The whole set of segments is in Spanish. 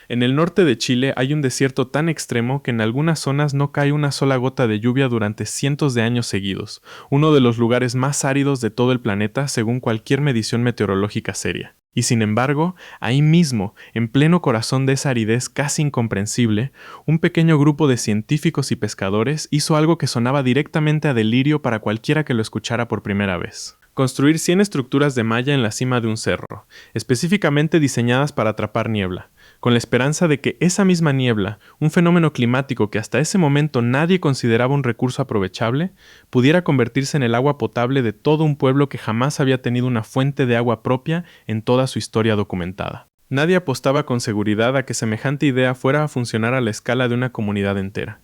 En el norte de Chile hay un desierto tan extremo que en algunas zonas no cae una sola gota de lluvia durante cientos de años seguidos, uno de los lugares más áridos de todo el planeta según cualquier medición meteorológica seria. Y sin embargo, ahí mismo, en pleno corazón de esa aridez casi incomprensible, un pequeño grupo de científicos y pescadores hizo algo que sonaba directamente a delirio para cualquiera que lo escuchara por primera vez. Construir 100 estructuras de malla en la cima de un cerro, específicamente diseñadas para atrapar niebla, con la esperanza de que esa misma niebla, un fenómeno climático que hasta ese momento nadie consideraba un recurso aprovechable, pudiera convertirse en el agua potable de todo un pueblo que jamás había tenido una fuente de agua propia en toda su historia documentada. Nadie apostaba con seguridad a que semejante idea fuera a funcionar a la escala de una comunidad entera.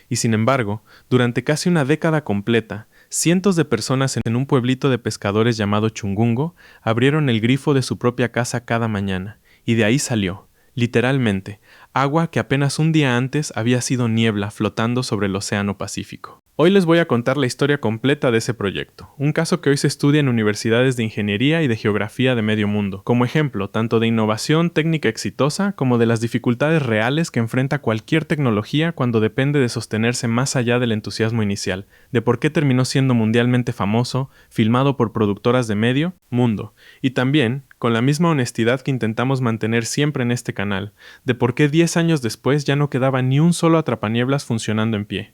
Y sin embargo, durante casi una década completa, cientos de personas en un pueblito de pescadores llamado Chungungo abrieron el grifo de su propia casa cada mañana, y de ahí salió, literalmente, agua que apenas un día antes había sido niebla flotando sobre el Océano Pacífico. Hoy les voy a contar la historia completa de ese proyecto, un caso que hoy se estudia en universidades de ingeniería y de geografía de medio mundo, como ejemplo tanto de innovación técnica exitosa como de las dificultades reales que enfrenta cualquier tecnología cuando depende de sostenerse más allá del entusiasmo inicial, de por qué terminó siendo mundialmente famoso, filmado por productoras de medio mundo, y también, con la misma honestidad que intentamos mantener siempre en este canal, de por qué 10 años después ya no quedaba ni un solo atrapanieblas funcionando en pie.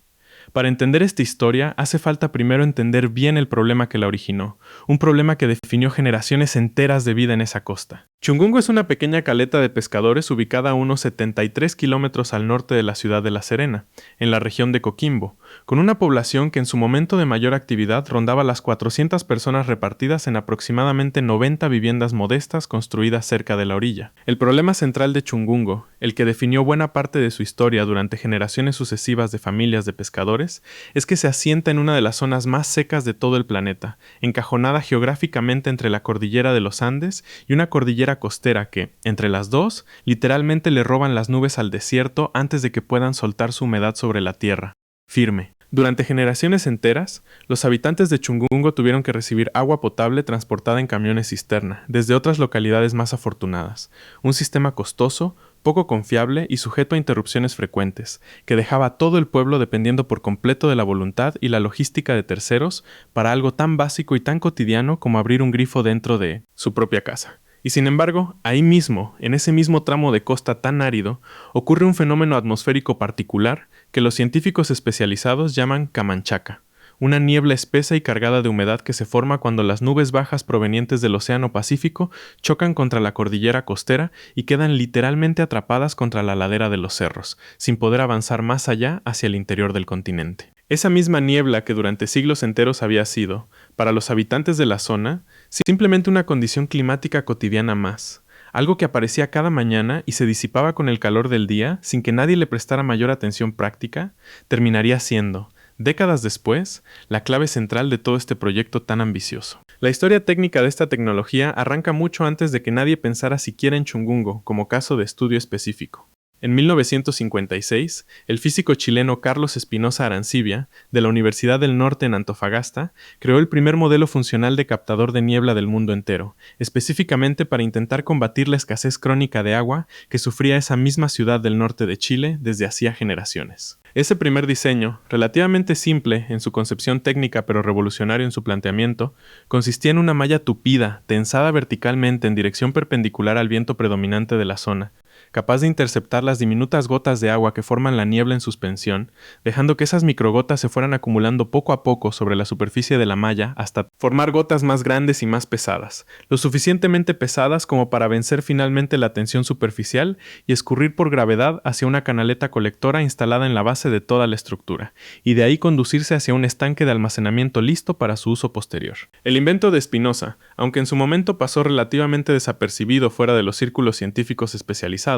Para entender esta historia, hace falta primero entender bien el problema que la originó, un problema que definió generaciones enteras de vida en esa costa. Chungungo es una pequeña caleta de pescadores ubicada a unos 73 kilómetros al norte de la ciudad de La Serena, en la región de Coquimbo, con una población que en su momento de mayor actividad rondaba las 400 personas repartidas en aproximadamente 90 viviendas modestas construidas cerca de la orilla. El problema central de Chungungo, el que definió buena parte de su historia durante generaciones sucesivas de familias de pescadores, es que se asienta en una de las zonas más secas de todo el planeta, encajonada geográficamente entre la cordillera de los Andes y una cordillera costera que, entre las dos, literalmente le roban las nubes al desierto antes de que puedan soltar su humedad sobre la tierra, firme. Durante generaciones enteras, los habitantes de Chungungo tuvieron que recibir agua potable transportada en camiones cisterna, desde otras localidades más afortunadas, un sistema costoso, poco confiable y sujeto a interrupciones frecuentes, que dejaba a todo el pueblo dependiendo por completo de la voluntad y la logística de terceros para algo tan básico y tan cotidiano como abrir un grifo dentro de su propia casa. Y sin embargo, ahí mismo, en ese mismo tramo de costa tan árido, ocurre un fenómeno atmosférico particular que los científicos especializados llaman camanchaca, una niebla espesa y cargada de humedad que se forma cuando las nubes bajas provenientes del Océano Pacífico chocan contra la cordillera costera y quedan literalmente atrapadas contra la ladera de los cerros, sin poder avanzar más allá hacia el interior del continente. Esa misma niebla que durante siglos enteros había sido, para los habitantes de la zona, simplemente una condición climática cotidiana más, algo que aparecía cada mañana y se disipaba con el calor del día sin que nadie le prestara mayor atención práctica, terminaría siendo, décadas después, la clave central de todo este proyecto tan ambicioso. La historia técnica de esta tecnología arranca mucho antes de que nadie pensara siquiera en Chungungo como caso de estudio específico. En 1956, el físico chileno Carlos Espinosa Arancibia, de la Universidad del Norte en Antofagasta, creó el primer modelo funcional de captador de niebla del mundo entero, específicamente para intentar combatir la escasez crónica de agua que sufría esa misma ciudad del norte de Chile desde hacía generaciones. Ese primer diseño, relativamente simple en su concepción técnica pero revolucionario en su planteamiento, consistía en una malla tupida, tensada verticalmente en dirección perpendicular al viento predominante de la zona, capaz de interceptar las diminutas gotas de agua que forman la niebla en suspensión, dejando que esas microgotas se fueran acumulando poco a poco sobre la superficie de la malla hasta formar gotas más grandes y más pesadas, lo suficientemente pesadas como para vencer finalmente la tensión superficial y escurrir por gravedad hacia una canaleta colectora instalada en la base de toda la estructura, y de ahí conducirse hacia un estanque de almacenamiento listo para su uso posterior. El invento de Espinosa, aunque en su momento pasó relativamente desapercibido fuera de los círculos científicos especializados,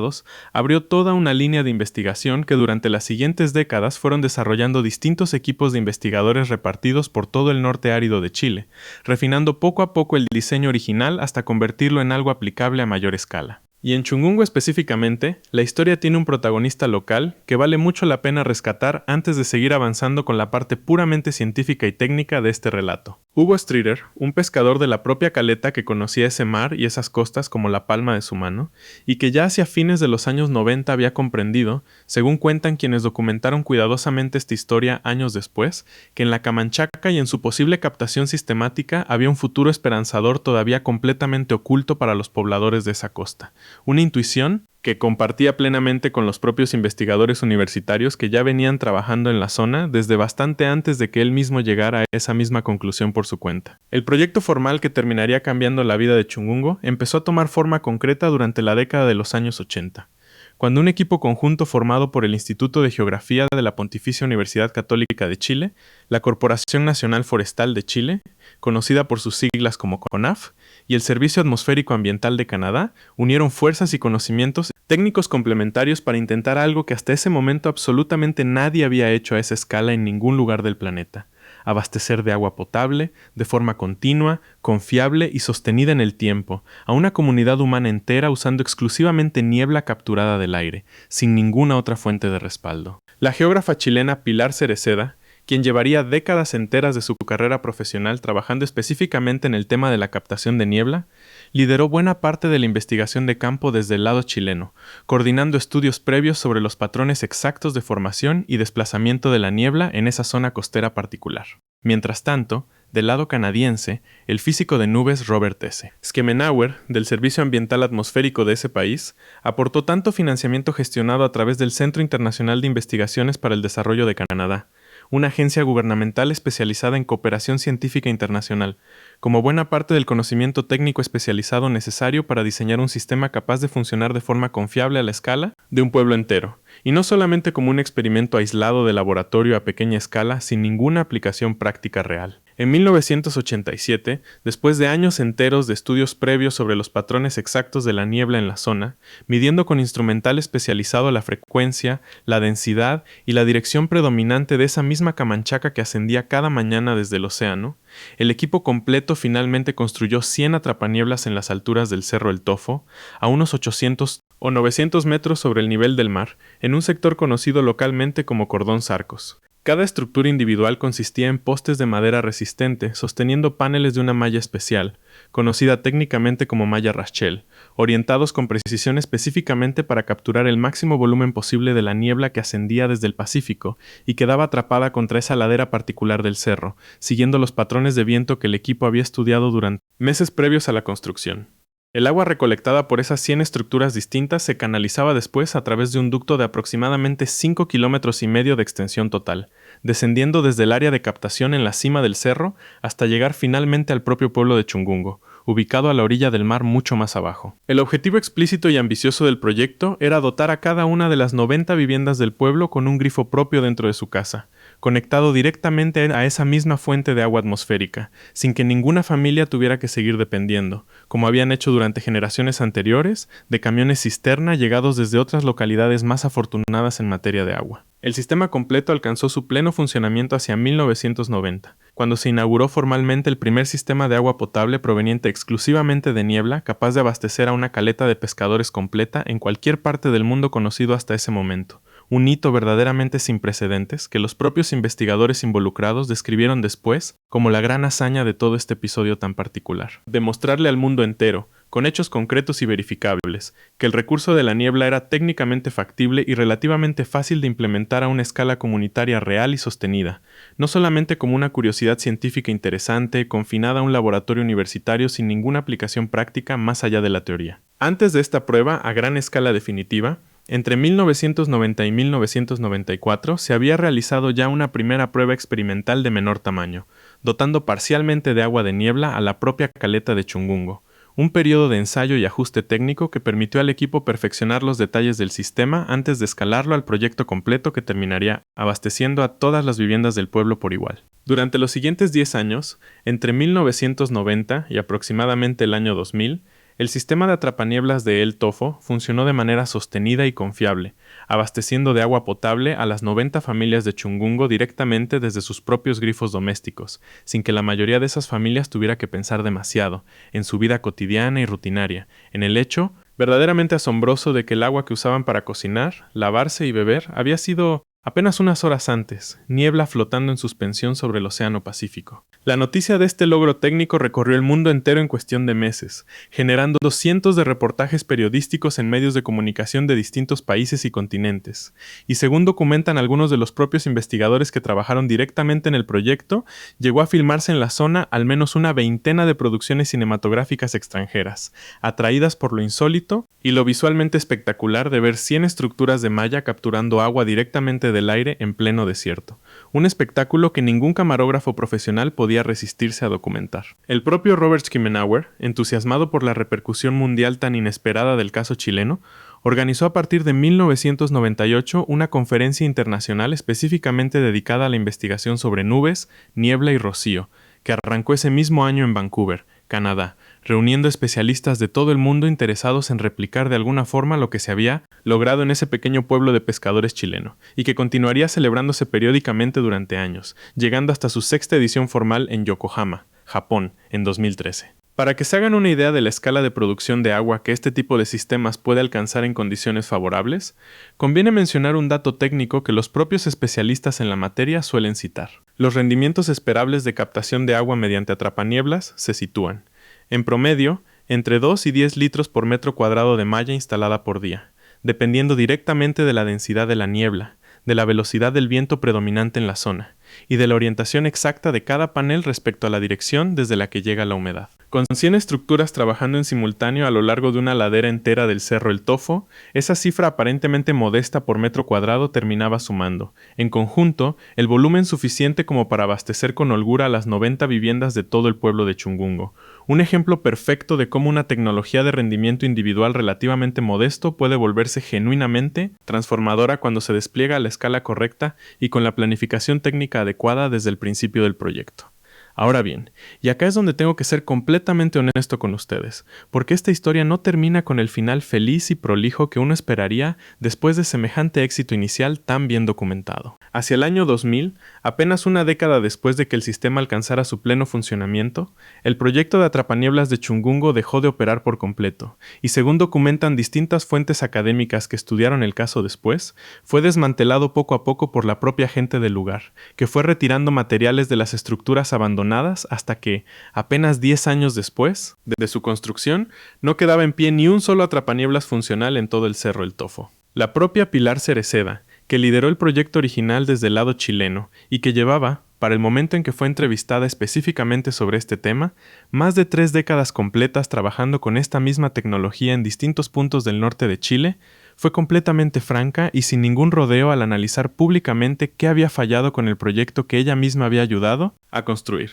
abrió toda una línea de investigación que durante las siguientes décadas fueron desarrollando distintos equipos de investigadores repartidos por todo el norte árido de Chile, refinando poco a poco el diseño original hasta convertirlo en algo aplicable a mayor escala. Y en Chungungo específicamente, la historia tiene un protagonista local que vale mucho la pena rescatar antes de seguir avanzando con la parte puramente científica y técnica de este relato. Hugo Streeter, un pescador de la propia caleta que conocía ese mar y esas costas como la palma de su mano, y que ya hacia fines de los años 90 había comprendido, según cuentan quienes documentaron cuidadosamente esta historia años después, que en la Camanchaca y en su posible captación sistemática había un futuro esperanzador todavía completamente oculto para los pobladores de esa costa. Una intuición que compartía plenamente con los propios investigadores universitarios que ya venían trabajando en la zona desde bastante antes de que él mismo llegara a esa misma conclusión por su cuenta. El proyecto formal que terminaría cambiando la vida de Chungungo empezó a tomar forma concreta durante la década de los años 80, cuando un equipo conjunto formado por el Instituto de Geografía de la Pontificia Universidad Católica de Chile, la Corporación Nacional Forestal de Chile, conocida por sus siglas como CONAF, y el Servicio Atmosférico Ambiental de Canadá unieron fuerzas y conocimientos técnicos complementarios para intentar algo que hasta ese momento absolutamente nadie había hecho a esa escala en ningún lugar del planeta: abastecer de agua potable, de forma continua, confiable y sostenida en el tiempo, a una comunidad humana entera usando exclusivamente niebla capturada del aire, sin ninguna otra fuente de respaldo. La geógrafa chilena Pilar Cereceda, quien llevaría décadas enteras de su carrera profesional trabajando específicamente en el tema de la captación de niebla, lideró buena parte de la investigación de campo desde el lado chileno, coordinando estudios previos sobre los patrones exactos de formación y desplazamiento de la niebla en esa zona costera particular. Mientras tanto, del lado canadiense, el físico de nubes Robert S. Schemenauer, del Servicio Ambiental Atmosférico de ese país, aportó tanto financiamiento gestionado a través del Centro Internacional de Investigaciones para el Desarrollo de Canadá, una agencia gubernamental especializada en cooperación científica internacional, como buena parte del conocimiento técnico especializado necesario para diseñar un sistema capaz de funcionar de forma confiable a la escala de un pueblo entero, y no solamente como un experimento aislado de laboratorio a pequeña escala sin ninguna aplicación práctica real. En 1987, después de años enteros de estudios previos sobre los patrones exactos de la niebla en la zona, midiendo con instrumental especializado la frecuencia, la densidad y la dirección predominante de esa misma camanchaca que ascendía cada mañana desde el océano, el equipo completo finalmente construyó 100 atrapanieblas en las alturas del Cerro El Tofo, a unos 800 o 900 metros sobre el nivel del mar, en un sector conocido localmente como Cordón Sarcos. Cada estructura individual consistía en postes de madera resistente sosteniendo paneles de una malla especial, conocida técnicamente como malla Rachel, orientados con precisión específicamente para capturar el máximo volumen posible de la niebla que ascendía desde el Pacífico y quedaba atrapada contra esa ladera particular del cerro, siguiendo los patrones de viento que el equipo había estudiado durante meses previos a la construcción. El agua recolectada por esas 100 estructuras distintas se canalizaba después a través de un ducto de aproximadamente 5,5 kilómetros de extensión total, descendiendo desde el área de captación en la cima del cerro hasta llegar finalmente al propio pueblo de Chungungo, ubicado a la orilla del mar mucho más abajo. El objetivo explícito y ambicioso del proyecto era dotar a cada una de las 90 viviendas del pueblo con un grifo propio dentro de su casa, conectado directamente a esa misma fuente de agua atmosférica, sin que ninguna familia tuviera que seguir dependiendo, como habían hecho durante generaciones anteriores, de camiones cisterna llegados desde otras localidades más afortunadas en materia de agua. El sistema completo alcanzó su pleno funcionamiento hacia 1990, cuando se inauguró formalmente el primer sistema de agua potable proveniente exclusivamente de niebla capaz de abastecer a una caleta de pescadores completa en cualquier parte del mundo conocido hasta ese momento. Un hito verdaderamente sin precedentes que los propios investigadores involucrados describieron después como la gran hazaña de todo este episodio tan particular. Demostrarle al mundo entero, con hechos concretos y verificables, que el recurso de la niebla era técnicamente factible y relativamente fácil de implementar a una escala comunitaria real y sostenida, no solamente como una curiosidad científica interesante, confinada a un laboratorio universitario sin ninguna aplicación práctica más allá de la teoría. Antes de esta prueba a gran escala definitiva, entre 1990 y 1994 se había realizado ya una primera prueba experimental de menor tamaño, dotando parcialmente de agua de niebla a la propia caleta de Chungungo, un periodo de ensayo y ajuste técnico que permitió al equipo perfeccionar los detalles del sistema antes de escalarlo al proyecto completo que terminaría abasteciendo a todas las viviendas del pueblo por igual. Durante los siguientes 10 años, entre 1990 y aproximadamente el año 2000, el sistema de atrapanieblas de El Tofo funcionó de manera sostenida y confiable, abasteciendo de agua potable a las 90 familias de Chungungo directamente desde sus propios grifos domésticos, sin que la mayoría de esas familias tuviera que pensar demasiado en su vida cotidiana y rutinaria, en el hecho verdaderamente asombroso de que el agua que usaban para cocinar, lavarse y beber había sido apenas unas horas antes, niebla flotando en suspensión sobre el Océano Pacífico. La noticia de este logro técnico recorrió el mundo entero en cuestión de meses, generando cientos de reportajes periodísticos en medios de comunicación de distintos países y continentes. Y según documentan algunos de los propios investigadores que trabajaron directamente en el proyecto, llegó a filmarse en la zona al menos una veintena de producciones cinematográficas extranjeras, atraídas por lo insólito y lo visualmente espectacular de ver 100 estructuras de malla capturando agua directamente del aire en pleno desierto, un espectáculo que ningún camarógrafo profesional podía resistirse a documentar. El propio Robert Schimmenauer, entusiasmado por la repercusión mundial tan inesperada del caso chileno, organizó a partir de 1998 una conferencia internacional específicamente dedicada a la investigación sobre nubes, niebla y rocío, que arrancó ese mismo año en Vancouver, Canadá, reuniendo especialistas de todo el mundo interesados en replicar de alguna forma lo que se había logrado en ese pequeño pueblo de pescadores chileno, y que continuaría celebrándose periódicamente durante años, llegando hasta su sexta edición formal en Yokohama, Japón, en 2013. Para que se hagan una idea de la escala de producción de agua que este tipo de sistemas puede alcanzar en condiciones favorables, conviene mencionar un dato técnico que los propios especialistas en la materia suelen citar. Los rendimientos esperables de captación de agua mediante atrapanieblas se sitúan, en promedio, entre 2 y 10 litros por metro cuadrado de malla instalada por día, dependiendo directamente de la densidad de la niebla, de la velocidad del viento predominante en la zona, y de la orientación exacta de cada panel respecto a la dirección desde la que llega la humedad. Con 100 estructuras trabajando en simultáneo a lo largo de una ladera entera del Cerro El Tofo, esa cifra aparentemente modesta por metro cuadrado terminaba sumando, en conjunto, el volumen suficiente como para abastecer con holgura a las 90 viviendas de todo el pueblo de Chungungo, un ejemplo perfecto de cómo una tecnología de rendimiento individual relativamente modesto puede volverse genuinamente transformadora cuando se despliega a la escala correcta y con la planificación técnica adecuada desde el principio del proyecto. Ahora bien, y acá es donde tengo que ser completamente honesto con ustedes, porque esta historia no termina con el final feliz y prolijo que uno esperaría después de semejante éxito inicial tan bien documentado. Hacia el año 2000, apenas una década después de que el sistema alcanzara su pleno funcionamiento, el proyecto de atrapanieblas de Chungungo dejó de operar por completo, y según documentan distintas fuentes académicas que estudiaron el caso después, fue desmantelado poco a poco por la propia gente del lugar, que fue retirando materiales de las estructuras abandonadas hasta que, apenas 10 años después de su construcción, no quedaba en pie ni un solo atrapanieblas funcional en todo el Cerro El Tofo. La propia Pilar Cereceda, que lideró el proyecto original desde el lado chileno y que llevaba, para el momento en que fue entrevistada específicamente sobre este tema, más de 3 décadas completas trabajando con esta misma tecnología en distintos puntos del norte de Chile, fue completamente franca y sin ningún rodeo al analizar públicamente qué había fallado con el proyecto que ella misma había ayudado a construir.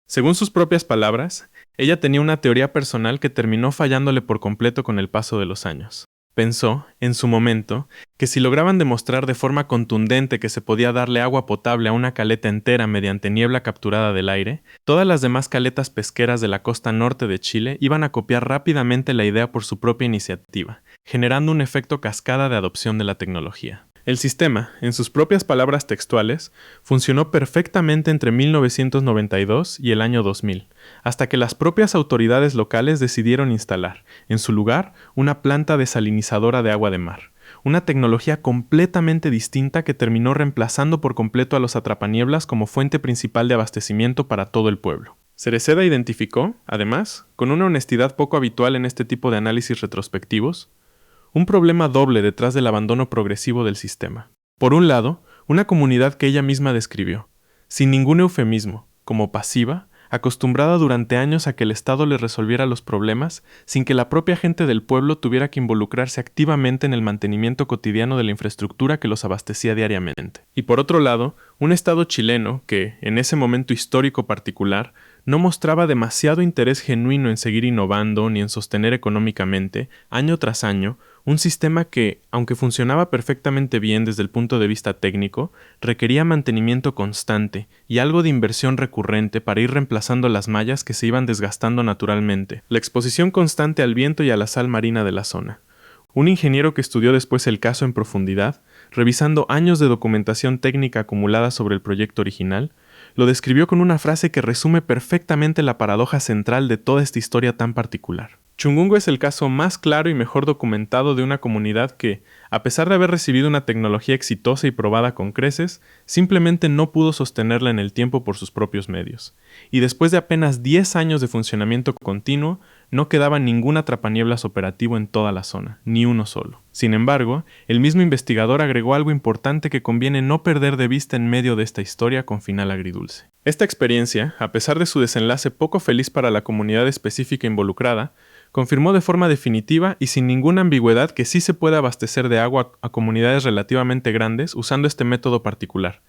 Según sus propias palabras, ella tenía una teoría personal que terminó fallándole por completo con el paso de los años. Pensó, en su momento, que si lograban demostrar de forma contundente que se podía darle agua potable a una caleta entera mediante niebla capturada del aire, todas las demás caletas pesqueras de la costa norte de Chile iban a copiar rápidamente la idea por su propia iniciativa, generando un efecto cascada de adopción de la tecnología. El sistema, en sus propias palabras textuales, funcionó perfectamente entre 1992 y el año 2000, hasta que las propias autoridades locales decidieron instalar, en su lugar, una planta desalinizadora de agua de mar, una tecnología completamente distinta que terminó reemplazando por completo a los atrapanieblas como fuente principal de abastecimiento para todo el pueblo. Cereceda identificó, además, con una honestidad poco habitual en este tipo de análisis retrospectivos, un problema doble detrás del abandono progresivo del sistema. Por un lado, una comunidad que ella misma describió, sin ningún eufemismo, como pasiva, acostumbrada durante años a que el Estado le resolviera los problemas sin que la propia gente del pueblo tuviera que involucrarse activamente en el mantenimiento cotidiano de la infraestructura que los abastecía diariamente. Y por otro lado, un Estado chileno que, en ese momento histórico particular, no mostraba demasiado interés genuino en seguir innovando ni en sostener económicamente, año tras año, un sistema que, aunque funcionaba perfectamente bien desde el punto de vista técnico, requería mantenimiento constante y algo de inversión recurrente para ir reemplazando las mallas que se iban desgastando naturalmente, la exposición constante al viento y a la sal marina de la zona. Un ingeniero que estudió después el caso en profundidad, revisando años de documentación técnica acumulada sobre el proyecto original, lo describió con una frase que resume perfectamente la paradoja central de toda esta historia tan particular. Chungungo es el caso más claro y mejor documentado de una comunidad que, a pesar de haber recibido una tecnología exitosa y probada con creces, simplemente no pudo sostenerla en el tiempo por sus propios medios. Y después de apenas 10 años de funcionamiento continuo, no quedaba ningún atrapanieblas operativo en toda la zona, ni uno solo. Sin embargo, el mismo investigador agregó algo importante que conviene no perder de vista en medio de esta historia con final agridulce. Esta experiencia, a pesar de su desenlace poco feliz para la comunidad específica involucrada, confirmó de forma definitiva y sin ninguna ambigüedad que sí se puede abastecer de agua a comunidades relativamente grandes usando este método particular,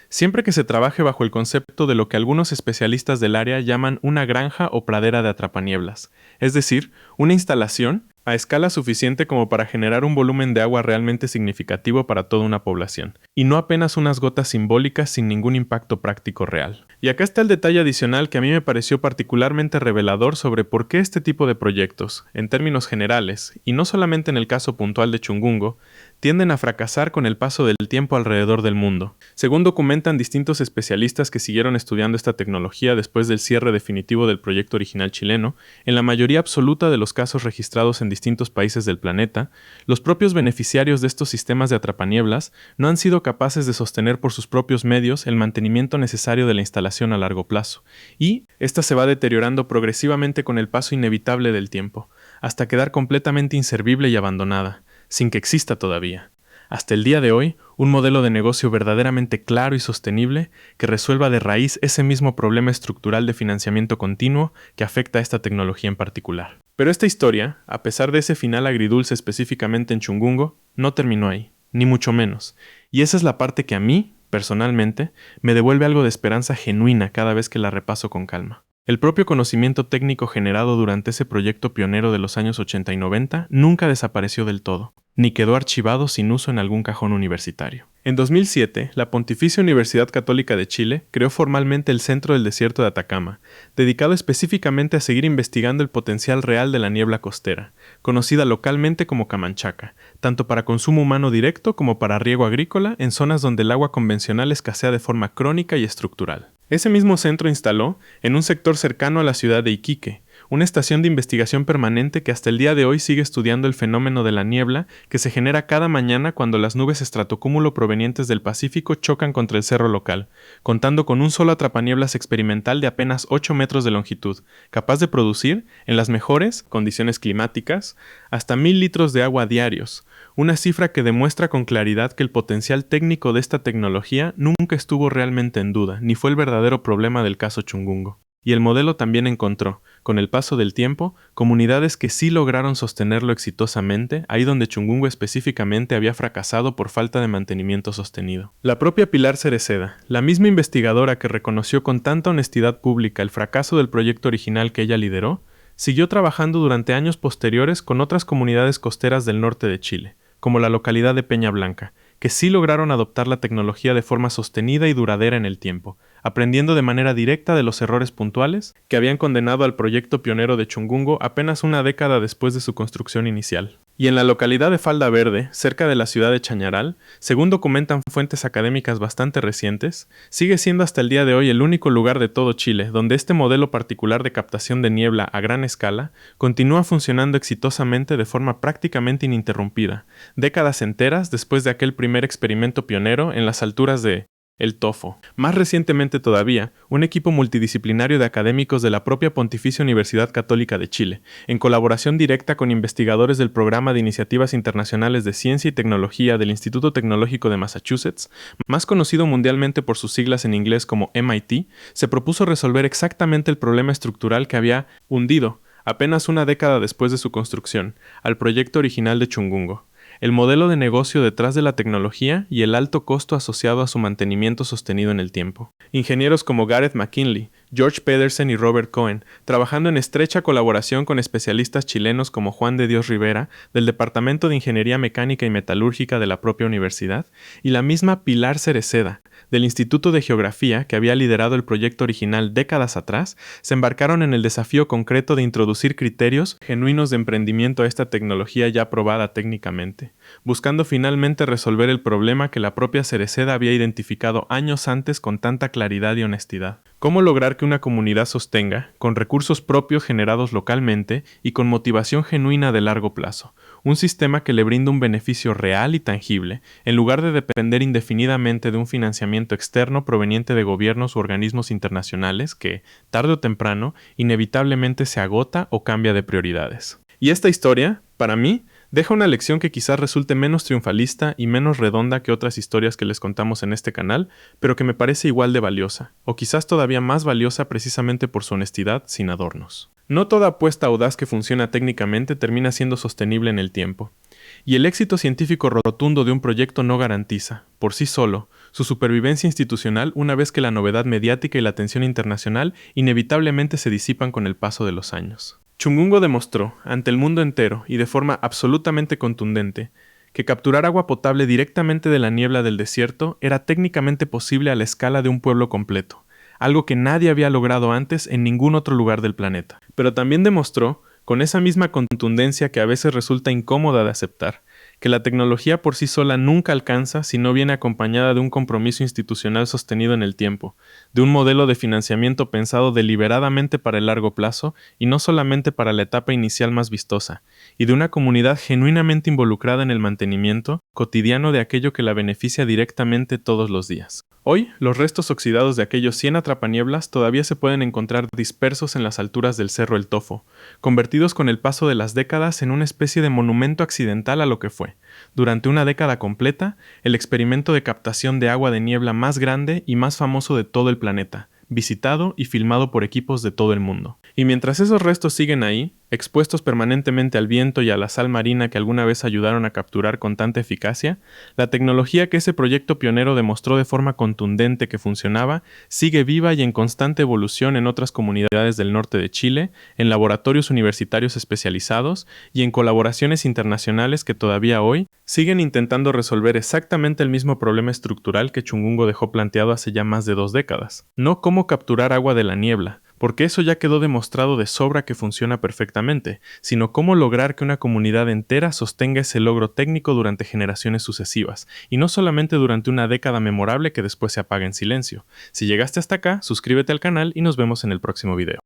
siempre que se trabaje bajo el concepto de lo que algunos especialistas del área llaman una granja o pradera de atrapanieblas, es decir, una instalación a escala suficiente como para generar un volumen de agua realmente significativo para toda una población, y no apenas unas gotas simbólicas sin ningún impacto práctico real. Y acá está el detalle adicional que a mí me pareció particularmente revelador sobre por qué este tipo de proyectos, en términos generales, y no solamente en el caso puntual de Chungungo, tienden a fracasar con el paso del tiempo alrededor del mundo. Según documentan distintos especialistas que siguieron estudiando esta tecnología después del cierre definitivo del proyecto original chileno, en la mayoría absoluta de los casos registrados en distintos países del planeta, los propios beneficiarios de estos sistemas de atrapanieblas no han sido capaces de sostener por sus propios medios el mantenimiento necesario de la instalación a largo plazo, y esta se va deteriorando progresivamente con el paso inevitable del tiempo, hasta quedar completamente inservible y abandonada, sin que exista todavía, hasta el día de hoy, un modelo de negocio verdaderamente claro y sostenible que resuelva de raíz ese mismo problema estructural de financiamiento continuo que afecta a esta tecnología en particular. Pero esta historia, a pesar de ese final agridulce específicamente en Chungungo, no terminó ahí, ni mucho menos, y esa es la parte que a mí, personalmente, me devuelve algo de esperanza genuina cada vez que la repaso con calma. El propio conocimiento técnico generado durante ese proyecto pionero de los años 80 y 90 nunca desapareció del todo, ni quedó archivado sin uso en algún cajón universitario. En 2007, la Pontificia Universidad Católica de Chile creó formalmente el Centro del Desierto de Atacama, dedicado específicamente a seguir investigando el potencial real de la niebla costera, conocida localmente como Camanchaca, tanto para consumo humano directo como para riego agrícola en zonas donde el agua convencional escasea de forma crónica y estructural. Ese mismo centro instaló, en un sector cercano a la ciudad de Iquique, una estación de investigación permanente que hasta el día de hoy sigue estudiando el fenómeno de la niebla que se genera cada mañana cuando las nubes estratocúmulo provenientes del Pacífico chocan contra el cerro local, contando con un solo atrapanieblas experimental de apenas 8 metros de longitud, capaz de producir, en las mejores condiciones climáticas, hasta 1000 litros de agua diarios, una cifra que demuestra con claridad que el potencial técnico de esta tecnología nunca estuvo realmente en duda, ni fue el verdadero problema del caso Chungungo. Y el modelo también encontró, con el paso del tiempo, comunidades que sí lograron sostenerlo exitosamente, ahí donde Chungungo específicamente había fracasado por falta de mantenimiento sostenido. La propia Pilar Cereceda, la misma investigadora que reconoció con tanta honestidad pública el fracaso del proyecto original que ella lideró, siguió trabajando durante años posteriores con otras comunidades costeras del norte de Chile, como la localidad de Peña Blanca, que sí lograron adoptar la tecnología de forma sostenida y duradera en el tiempo, aprendiendo de manera directa de los errores puntuales que habían condenado al proyecto pionero de Chungungo apenas una década después de su construcción inicial. Y en la localidad de Falda Verde, cerca de la ciudad de Chañaral, según documentan fuentes académicas bastante recientes, sigue siendo hasta el día de hoy el único lugar de todo Chile donde este modelo particular de captación de niebla a gran escala continúa funcionando exitosamente de forma prácticamente ininterrumpida, décadas enteras después de aquel primer experimento pionero en las alturas de el Tofo. Más recientemente todavía, un equipo multidisciplinario de académicos de la propia Pontificia Universidad Católica de Chile, en colaboración directa con investigadores del Programa de Iniciativas Internacionales de Ciencia y Tecnología del Instituto Tecnológico de Massachusetts, más conocido mundialmente por sus siglas en inglés como MIT, se propuso resolver exactamente el problema estructural que había hundido, apenas una década después de su construcción, al proyecto original de Chungungo. El modelo de negocio detrás de la tecnología y el alto costo asociado a su mantenimiento sostenido en el tiempo. Ingenieros como Gareth McKinley, George Pedersen y Robert Cohen, trabajando en estrecha colaboración con especialistas chilenos como Juan de Dios Rivera, del Departamento de Ingeniería Mecánica y Metalúrgica de la propia universidad, y la misma Pilar Cereceda, del Instituto de Geografía, que había liderado el proyecto original décadas atrás, se embarcaron en el desafío concreto de introducir criterios genuinos de emprendimiento a esta tecnología ya probada técnicamente, buscando finalmente resolver el problema que la propia Cereceda había identificado años antes con tanta claridad y honestidad. ¿Cómo lograr que una comunidad sostenga, con recursos propios generados localmente y con motivación genuina de largo plazo, un sistema que le brinda un beneficio real y tangible, en lugar de depender indefinidamente de un financiamiento externo proveniente de gobiernos u organismos internacionales que, tarde o temprano, inevitablemente se agota o cambia de prioridades? Y esta historia, para mí, deja una lección que quizás resulte menos triunfalista y menos redonda que otras historias que les contamos en este canal, pero que me parece igual de valiosa, o quizás todavía más valiosa precisamente por su honestidad sin adornos. No toda apuesta audaz que funciona técnicamente termina siendo sostenible en el tiempo, y el éxito científico rotundo de un proyecto no garantiza, por sí solo, su supervivencia institucional una vez que la novedad mediática y la atención internacional inevitablemente se disipan con el paso de los años. Chungungo demostró, ante el mundo entero y de forma absolutamente contundente, que capturar agua potable directamente de la niebla del desierto era técnicamente posible a la escala de un pueblo completo, algo que nadie había logrado antes en ningún otro lugar del planeta. Pero también demostró, con esa misma contundencia que a veces resulta incómoda de aceptar, que la tecnología por sí sola nunca alcanza si no viene acompañada de un compromiso institucional sostenido en el tiempo, de un modelo de financiamiento pensado deliberadamente para el largo plazo y no solamente para la etapa inicial más vistosa, y de una comunidad genuinamente involucrada en el mantenimiento cotidiano de aquello que la beneficia directamente todos los días. Hoy, los restos oxidados de aquellos 100 atrapanieblas todavía se pueden encontrar dispersos en las alturas del Cerro El Tofo, convertidos con el paso de las décadas en una especie de monumento accidental a lo que fue, durante una década completa, el experimento de captación de agua de niebla más grande y más famoso de todo el planeta, visitado y filmado por equipos de todo el mundo. Y mientras esos restos siguen ahí, expuestos permanentemente al viento y a la sal marina que alguna vez ayudaron a capturar con tanta eficacia, la tecnología que ese proyecto pionero demostró de forma contundente que funcionaba, sigue viva y en constante evolución en otras comunidades del norte de Chile, en laboratorios universitarios especializados y en colaboraciones internacionales que todavía hoy siguen intentando resolver exactamente el mismo problema estructural que Chungungo dejó planteado hace ya más de 2 décadas. No cómo capturar agua de la niebla, porque eso ya quedó demostrado de sobra que funciona perfectamente, sino cómo lograr que una comunidad entera sostenga ese logro técnico durante generaciones sucesivas, y no solamente durante una década memorable que después se apaga en silencio. Si llegaste hasta acá, suscríbete al canal y nos vemos en el próximo video.